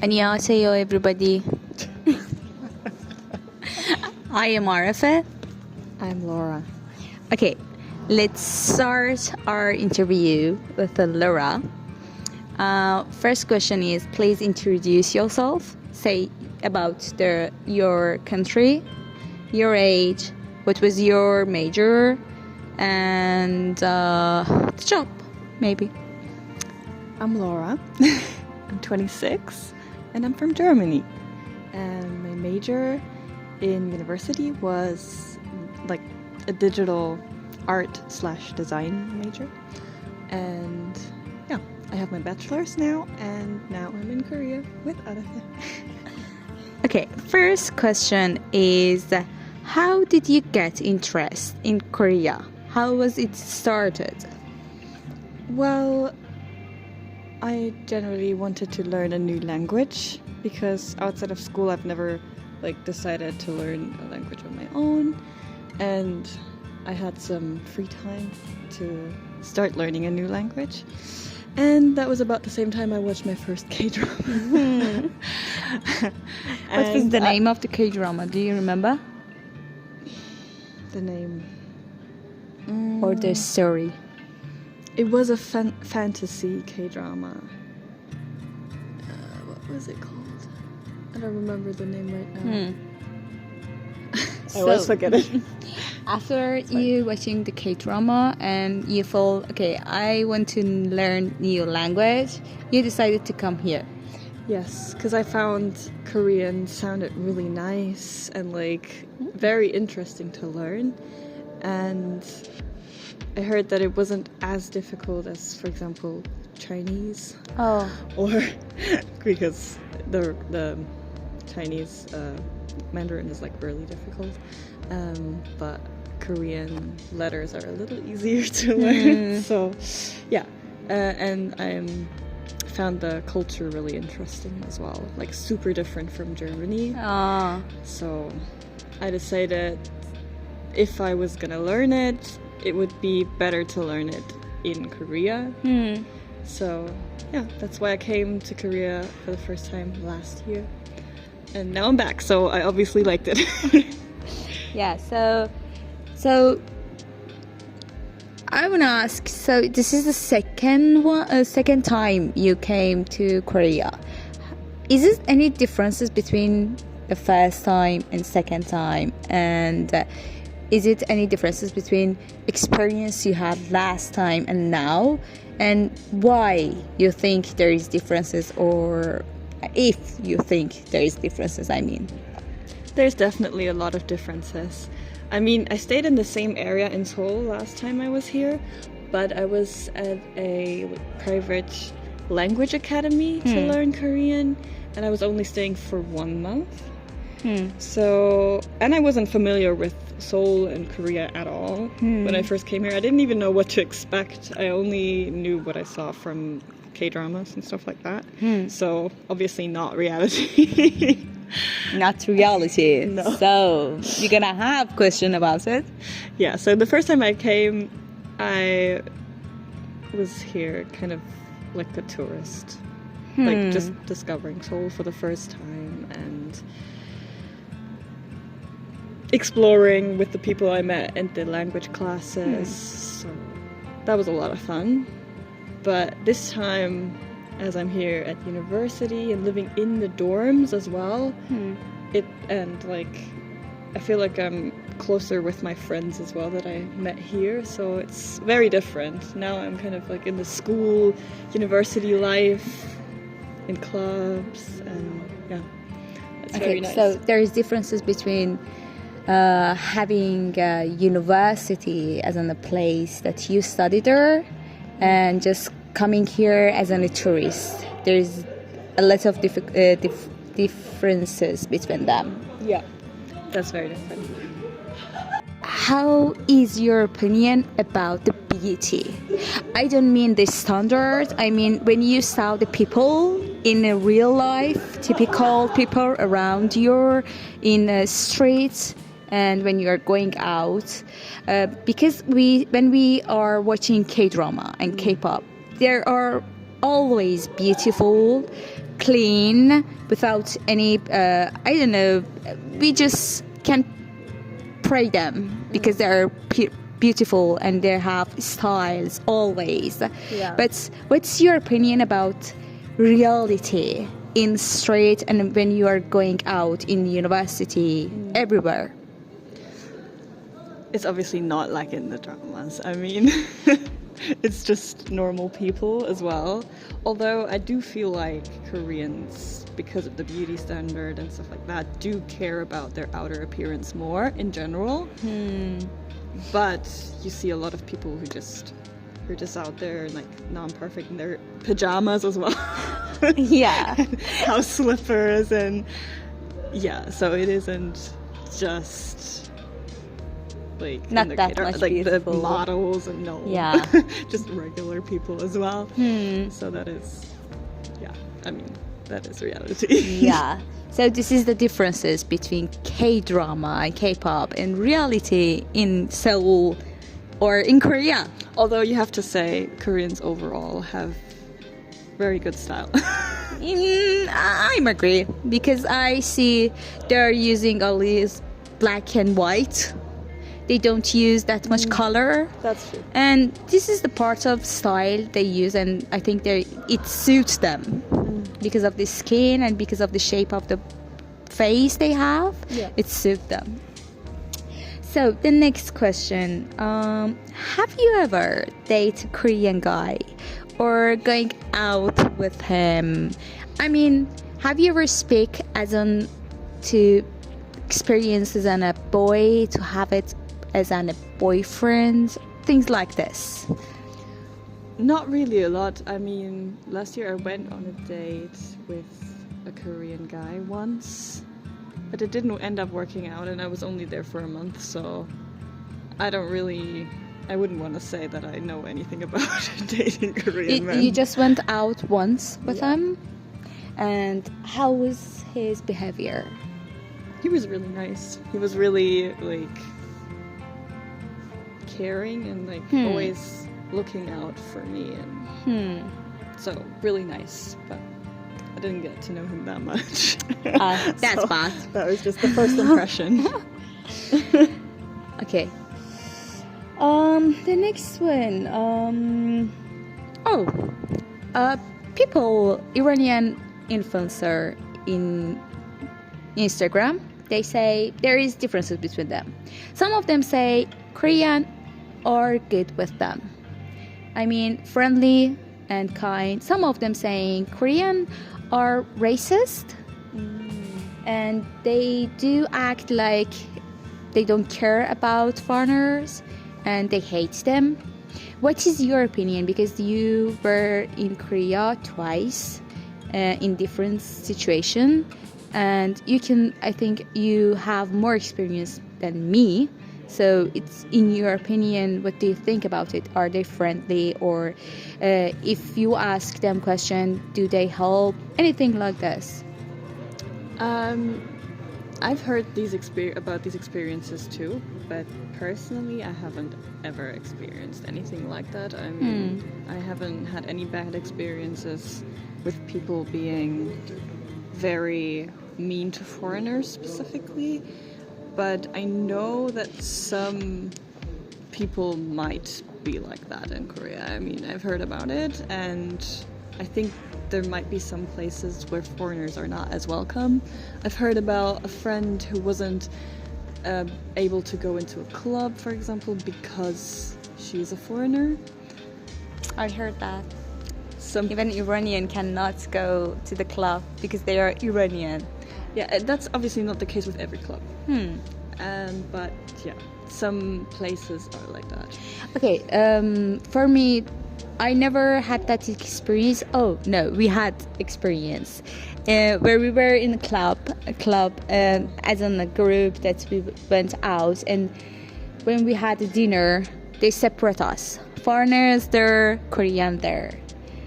안녕하세요, everybody. I am Arifa. I'm Laura. Okay, let's start our interview with Laura. First question is, please introduce yourself. Say about your country, your age, what was your major, and the job, maybe. I'm Laura. I'm 26 and I'm from Germany. And my major in university was like a digital art/design major. And yeah, I have my bachelor's now, and now I'm in Korea with Arifa. Okay, first question is, how did you get interest in Korea? How was it started? Well, I generally wanted to learn a new language because outside of school I've never decided to learn a language on my own, and I had some free time to start learning a new language. And that was about the same time I watched my first K-drama. What was the name of the K-drama? Do you remember? The name? Or the story? It was a fantasy K-drama. What was it called? I don't remember the name right now. I always forget it. After you watching the K-drama and you feel, okay, I want to learn new language, you decided to come here. Yes, because I found Korean sounded really nice and very interesting to learn. And I heard that it wasn't as difficult as, for example, Chinese. Oh. Or because the Chinese Mandarin is really difficult. But Korean letters are a little easier to learn. So, yeah. And I found the culture really interesting as well. Super different from Germany. So I decided if I was gonna learn it, it would be better to learn it in Korea. So yeah, that's why I came to Korea for the first time last year. And now I'm back, so I obviously liked it. Yeah, so I want to ask, so this is the second time you came to Korea. Is there any differences between the first time and second time? And is it any differences between experience you had last time and now? And why you think there is differences, or if you think there is differences, I mean? There's definitely a lot of differences. I mean, I stayed in the same area in Seoul last time I was here, but I was at a private language academy to learn Korean, and I was only staying for 1 month. So, and I wasn't familiar with Seoul and Korea at all. When I first came here, I didn't even know what to expect. I only knew what I saw from K-dramas and stuff like that. So, obviously not reality. Not reality. No. So, you're gonna have question about it? Yeah, so the first time I came, I was here kind of like a tourist. Just discovering Seoul for the first time and exploring with the people I met in the language classes. So that was a lot of fun. But this time, as I'm here at university and living in the dorms as well, I feel like I'm closer with my friends as well that I met here, so it's very different. Now I'm kind of in the school, university life, in clubs, and yeah, it's very nice. So there is differences between having a university as in a place that you study there and just coming here as a tourist. There's a lot of differences between them. Yeah, that's very different. How is your opinion about the beauty? I don't mean the standard. I mean when you saw the people in a real life, typical people around you in the streets, and when you are going out, because when we are watching K-drama and K-pop, there are always beautiful clean without any I don't know, we just can pray them because they're beautiful and they have styles always. Yeah. But what's your opinion about reality in street and when you are going out in university, everywhere? It's obviously not like in the dramas. I mean, it's just normal people as well. Although I do feel like Koreans, because of the beauty standard and stuff like that, do care about their outer appearance more in general. But you see a lot of people who are just out there like non-perfect in their pajamas as well. Yeah. House slippers and yeah, so it isn't just like not that much like beautiful. The models and no, yeah, just regular people as well. So that is, yeah, I mean that is reality. Yeah. So this is the differences between K-drama and K-pop and reality in Seoul or in Korea. Although you have to say Koreans overall have very good style. I'm agree because I see they're using all these black and white. They don't use that much color. That's true. And this is the part of style they use, and I think it suits them because of the skin and because of the shape of the face they have. Yeah. It suits them. So the next question, have you ever dated a Korean guy or going out with him? I mean, have you ever speak as on to experiences as a boy to have it as a boyfriend, things like this? Not really a lot. I mean, last year I went on a date with a Korean guy once, but it didn't end up working out and I was only there for a month, so I wouldn't want to say that I know anything about dating Korean men. You just went out once with him, and how was his behavior? He was really nice. He was really like caring and like always looking out for me, and so really nice, but I didn't get to know him that much. That's So bad. That was just the first impression. Okay. The next one. People, Iranian influencer in Instagram, they say there is differences between them. Some of them say Korean are good with them. I mean, friendly and kind. Some of them saying Korean are racist and they do act like they don't care about foreigners and they hate them. What is your opinion? Because you were in Korea twice in different situations, and I think you have more experience than me. So it's in your opinion, what do you think about it? Are they friendly, or if you ask them question, do they help? Anything like this? I've heard about these experiences too, but personally I haven't ever experienced anything like that. I mean, I haven't had any bad experiences with people being very mean to foreigners specifically, but I know that some people might be like that in Korea. I mean, I've heard about it, and I think there might be some places where foreigners are not as welcome. I've heard about a friend who wasn't able to go into a club, for example, because she's a foreigner. I heard that. Even Iranian cannot go to the club because they are Iranian. Yeah, that's obviously not the case with every club. But yeah, some places are like that. Okay, for me, I never had that experience. Oh no, we had experience where we were in a club as in a group that we went out, and when we had a dinner, they separate us. Foreigners there, Korean there.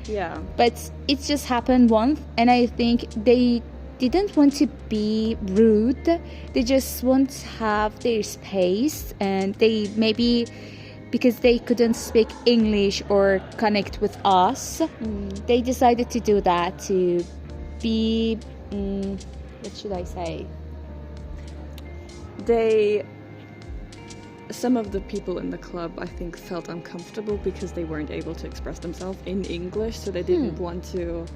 Yeah. But it just happened once, and I think they didn't want to be rude. They just want to have their space, and they maybe because they couldn't speak English or connect with us, they decided to do that to be, what should I say? Some of the people in the club, I think, felt uncomfortable because they weren't able to express themselves in English, so they didn't want to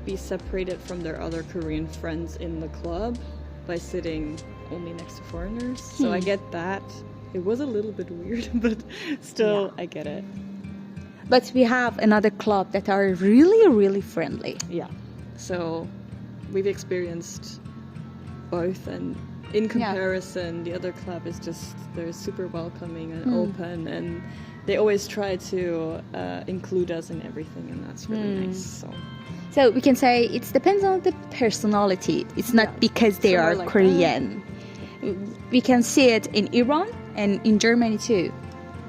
be separated from their other Korean friends in the club by sitting only next to foreigners. So I get that. It was a little bit weird, but still, I get it. But we have another club that are really, really friendly. Yeah. So we've experienced both, and in comparison, the other club is just, they're super welcoming and open, and they always try to include us in everything, and that's really nice. So we can say it depends on the personality. It's not because they are like Korean. We can see it in Iran and in Germany too.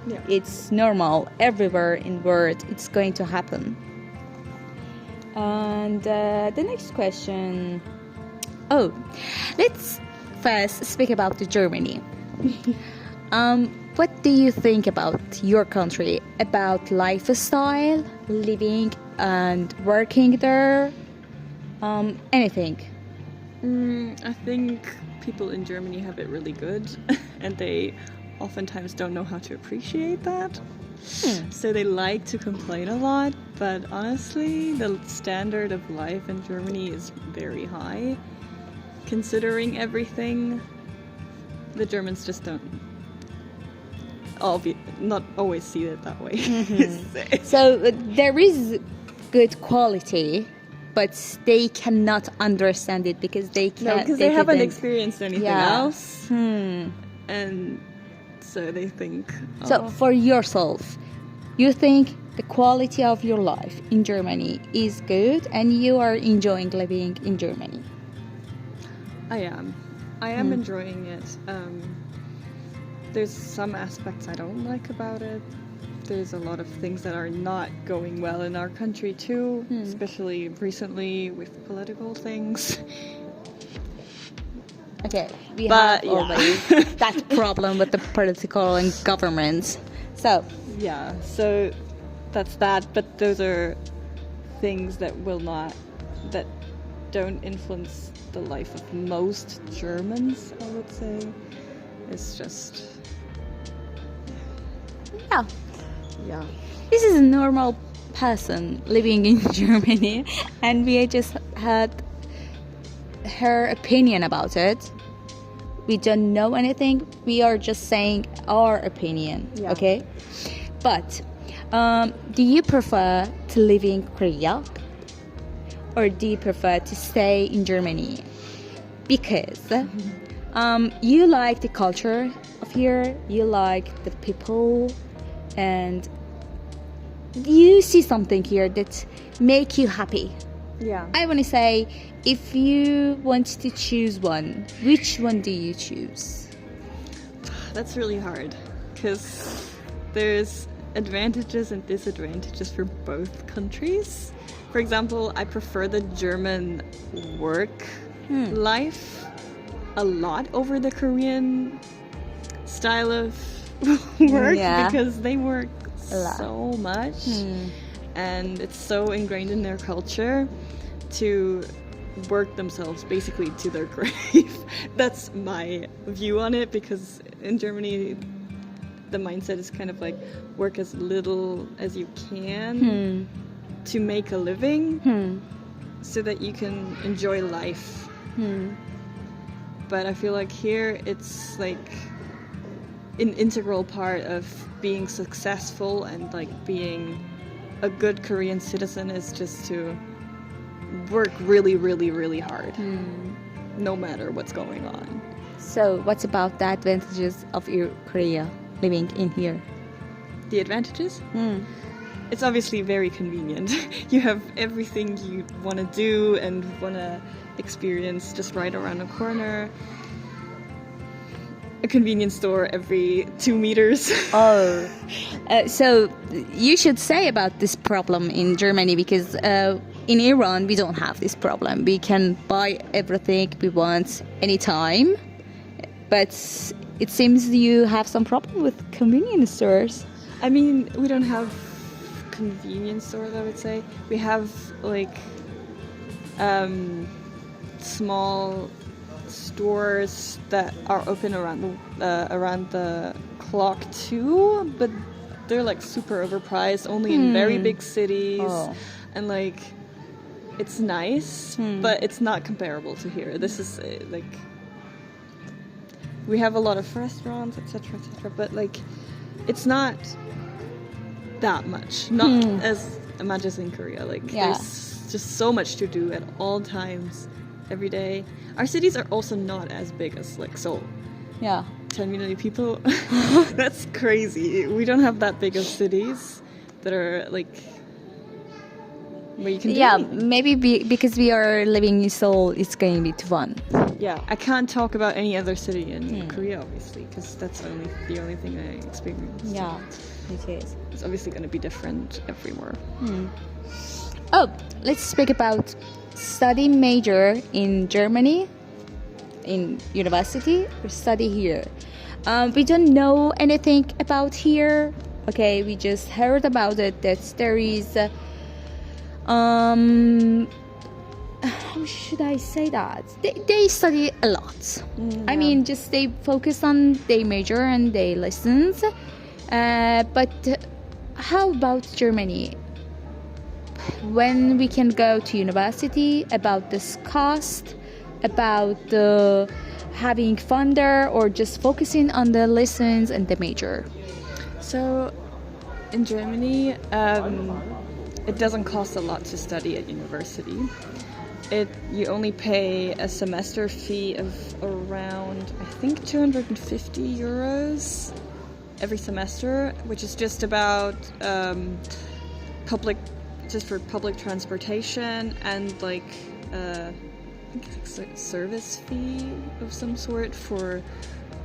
Yeah. It's normal everywhere in the world. It's going to happen. And the next question. Oh, let's first speak about the Germany. What do you think about your country, about lifestyle, living and working there? Anything? I think people in Germany have it really good, and they oftentimes don't know how to appreciate that. So they like to complain a lot, but honestly, the standard of life in Germany is very high. Considering everything, the Germans just don't not always see it that way. So there is good quality, but they cannot understand it because they can't. No, because they haven't experienced anything else. And so they think. Oh. So for yourself, you think the quality of your life in Germany is good, and you are enjoying living in Germany? I am enjoying it. There's some aspects I don't like about it. There's a lot of things that are not going well in our country too, especially recently with political things. Okay, we have always that problem with the political and governments. So that's that. But those are things that don't influence the life of most Germans, I would say. It's just yeah. This is a normal person living in Germany, and we just had her opinion about it. We don't know anything. We are just saying our opinion, okay? But do you prefer to live in Korea, or do you prefer to stay in Germany? Because you like the culture of here, you like the people, and you see something here that make you happy. Yeah. I want to say, if you want to choose one, which one do you choose? That's really hard, because there's advantages and disadvantages for both countries. For example, I prefer the German work life a lot over the Korean style of work, because they work so much and it's so ingrained in their culture to work themselves basically to their grave. That's my view on it, because in Germany the mindset is kind of like work as little as you can to make a living so that you can enjoy life. But I feel like here it's like an integral part of being successful, and like being a good Korean citizen is just to work really, really, really hard, no matter what's going on. So what's about the advantages of your Korea living in here? The advantages? It's obviously very convenient. You have everything you want to do and want to experience just right around the corner. A convenience store every 2 meters. So you should say about this problem in Germany, because in Iran we don't have this problem. We can buy everything we want anytime, but it seems you have some problem with convenience stores. I mean, we don't have convenience stores, I would say. We have like small stores that are open around the clock too, but they're like super overpriced, only in very big cities, and like it's nice, but it's not comparable to here. This is like we have a lot of restaurants, etc., but like it's not that much, not as much as in Korea. Like there's just so much to do at all times, every day. Our cities are also not as big as like Seoul. 10 million people. That's crazy. We don't have that big of cities that are like where you can do anything. Maybe because we are living in Seoul, it's going to be fun. Yeah, I can't talk about any other city in Korea, obviously, because that's the only thing I experienced. Yeah, it is. It's obviously going to be different everywhere. Oh, let's speak about study major in Germany, in university, or study here. We don't know anything about here. Okay, we just heard about it, that there is how should I say that? They study a lot. I mean, just they focus on their major and their lessons. But how about Germany? When we can go to university, about this cost, about the having fun there, or just focusing on the lessons and the major? So in Germany, it doesn't cost a lot to study at university. You only pay a semester fee of around, I think, 250 euros every semester, which is just about for public transportation and like I think it's like a service fee of some sort for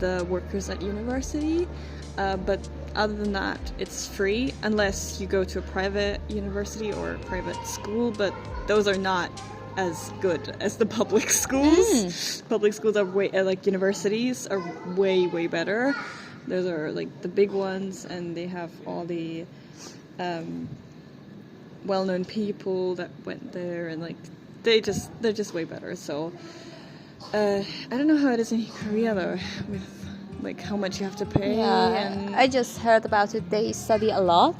the workers at university. But other than that, it's free unless you go to a private university or a private school, but those are not as good as the public schools. Public schools are like universities are way better. Those are like the big ones, and they have all the well-known people that went there, and like they're just way better. So I don't know how it is in Korea though, with like how much you have to pay. And I just heard about it. They study a lot,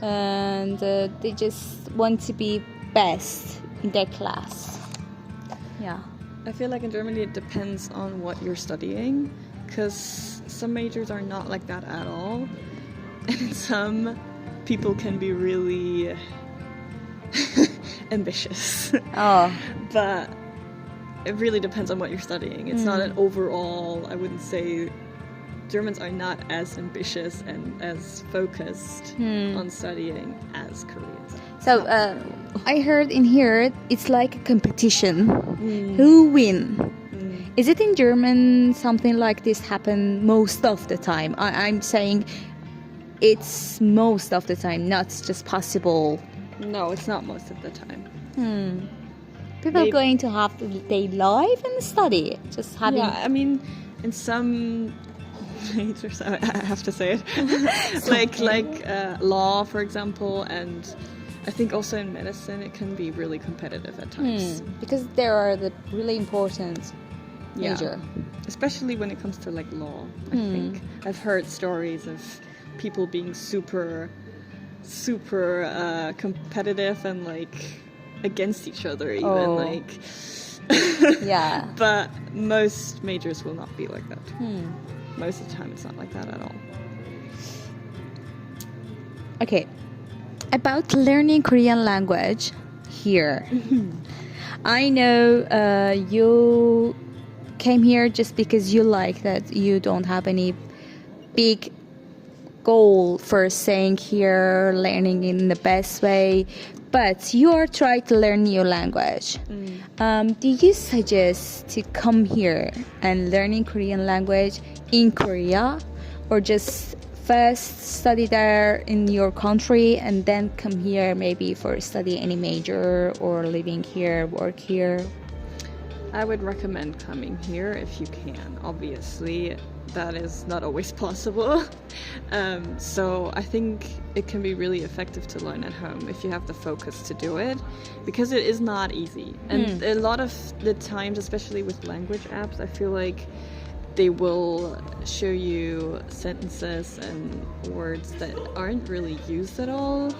and they just want to be best in their class. I feel like in Germany it depends on what you're studying, because some majors are not like that at all, and some people can be really ambitious. But it really depends on what you're studying. It's not an overall, I wouldn't say Germans are not as ambitious and as focused on studying as Koreans. So I heard in here it's like a competition. Who win? Is it in German something like this happen most of the time? I'm saying it's most of the time, not just possible. No, it's not most of the time. People are going to have their life and study. Just having. Yeah, I mean, in some majors, I have to say it, like law, for example, and I think also in medicine it can be really competitive at times. Because there are the really important major. Especially when it comes to like law. I think I've heard stories of people being super competitive and like against each other even like but most majors will not be like that. Most of the time it's not like that at all. Okay, about learning Korean language here. I know you came here just because you like that. You don't have any big goal for staying here, learning in the best way, but you are trying to learn new language. Do you suggest to come here and learning Korean language in Korea, or just first study there in your country and then come here maybe for study any major, or living here, work here? I would recommend coming here if you can. Obviously, that is not always possible. So I think it can be really effective to learn at home if you have the focus to do it, because it is not easy. And a lot of the times, especially with language apps, I feel like they will show you sentences and words that aren't really used at all.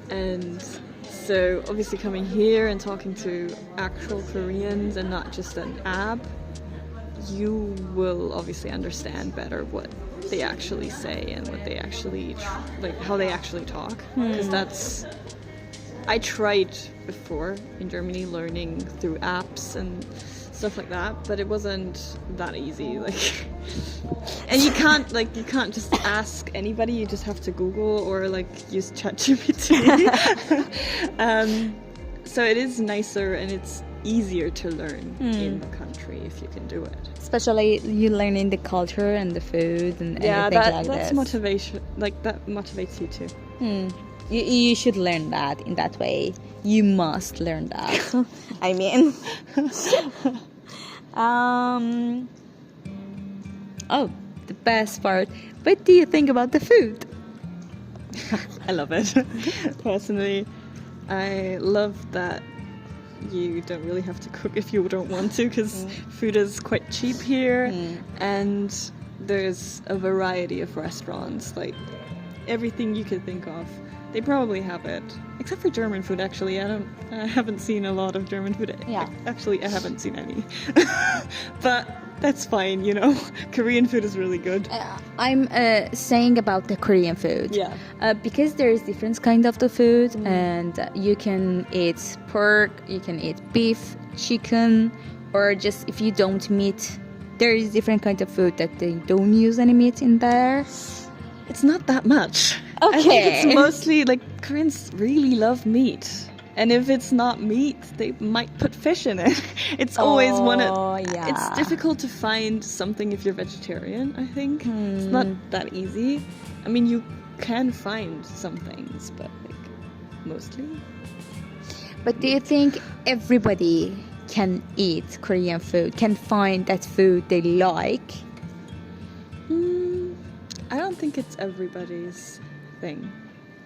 And so obviously coming here and talking to actual Koreans and not just an app, you will obviously understand better what they actually say and what they actually like, how they actually talk. Because I tried before in Germany learning through apps and stuff like that, but it wasn't that easy. Like, and you can't just ask anybody. You just have to Google or like use ChatGPT. So it is nicer and it's easier to learn in the country if you can do it. Especially you learning the culture and the food and everything like that's this. motivation. Like that motivates you too. You should learn that in that way. You must learn that. I mean, oh, the best part. What do you think about the food? I love it. Personally, I love that you don't really have to cook if you don't want to, because food is quite cheap here, and there's a variety of restaurants, like everything you could think of. They probably have it, except for German food. Actually, I haven't seen a lot of German food. Yeah. Actually, I haven't seen any, but that's fine. You know, Korean food is really good. I'm saying about the Korean food. Yeah. Because there is different kind of the food, and you can eat pork, you can eat beef, chicken, or just if you don't meat, there is different kind of food that they don't use any meat in there. It's not that much. Okay. I think it's mostly like Koreans really love meat. And if it's not meat, they might put fish in it. It's always it's difficult to find something if you're vegetarian, I think. It's not that easy. I mean, you can find some things, but like mostly. But do you think everybody can eat Korean food, can find that food they like? I don't think it's everybody's thing.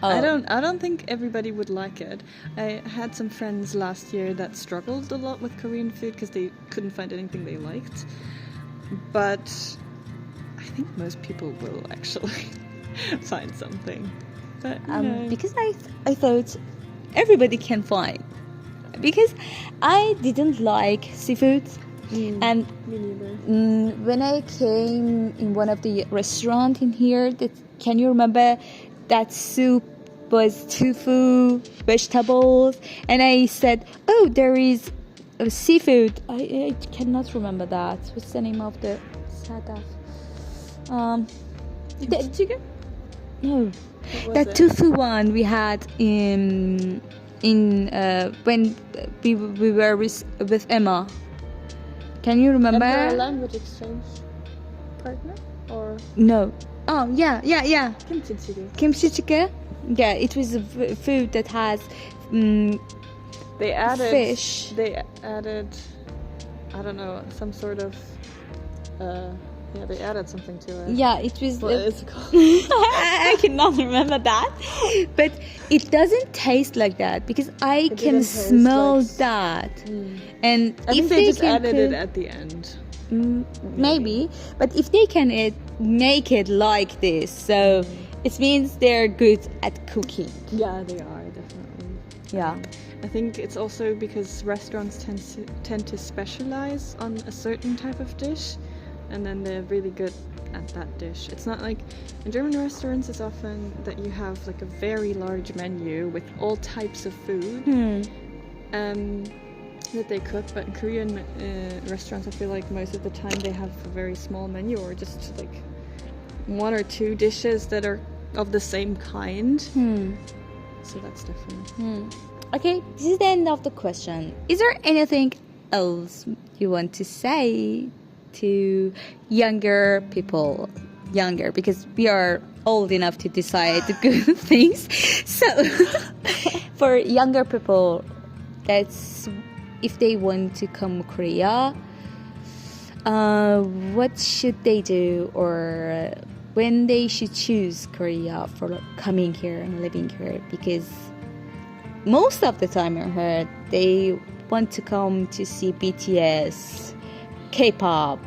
Oh. I don't think everybody would like it. I had some friends last year that struggled a lot with Korean food because they couldn't find anything they liked. But I think most people will actually find something. But Because I thought everybody can find. Because I didn't like seafood. And me neither. when I came in one of the restaurant in here, can you remember that soup was tofu, vegetables, and I said, "Oh, there is seafood." I cannot remember that. What's the name of the sadaf? Chicken? No, that tofu one we had in when we were with Emma. Can you remember? And the language exchange partner? Or? No. Oh, yeah. Kimchi chicken. Kimchi chicken? Yeah, it was a food that has They added fish. They added, I don't know, some sort of, they added something to it. Yeah, it was... What is it called? I cannot remember that. But it doesn't taste like that because I can smell that. And I think if they just can added it at the end. Maybe. But if they can make it like this, so it means they're good at cooking. Yeah, they are, definitely. Yeah. I think it's also because restaurants tend to specialize on a certain type of dish, and then they're really good at that dish. It's not like in German restaurants, it's often that you have like a very large menu with all types of food that they cook, but in Korean restaurants, I feel like most of the time they have a very small menu or just like one or two dishes that are of the same kind. So that's different. Okay, this is the end of the question. Is there anything else you want to say to younger people? Younger, because we are old enough to decide the good things. So, for younger people, that's if they want to come to Korea, what should they do, or when they should choose Korea for coming here and living here? Because most of the time I heard they want to come to see BTS, K-pop,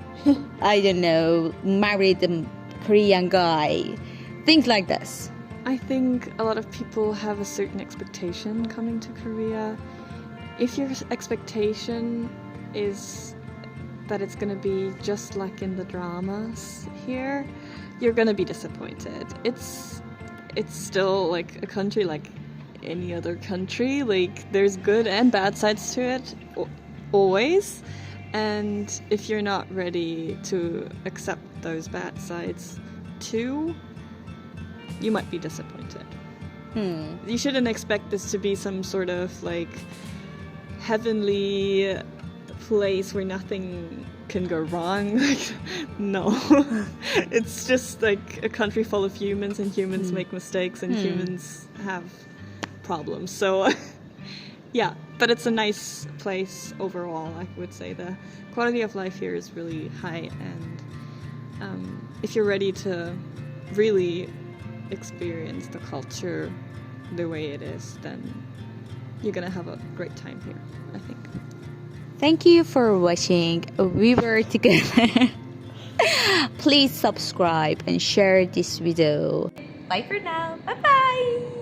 I don't know, marry the Korean guy, things like this. I think a lot of people have a certain expectation coming to Korea. If your expectation is that it's going to be just like in the dramas here, you're going to be disappointed. It's still like a country like any other country. Like, there's good and bad sides to it always. And if you're not ready to accept those bad sides too, you might be disappointed. You shouldn't expect this to be some sort of like heavenly place where nothing can go wrong. Like, no. It's just like a country full of humans, and humans make mistakes, and humans have problems. So yeah, but it's a nice place overall. I would say the quality of life here is really high, and if you're ready to really experience the culture the way it is, then you're gonna have a great time here, I think. Thank you for watching. We were together. Please subscribe and share this video. Bye for now. Bye bye.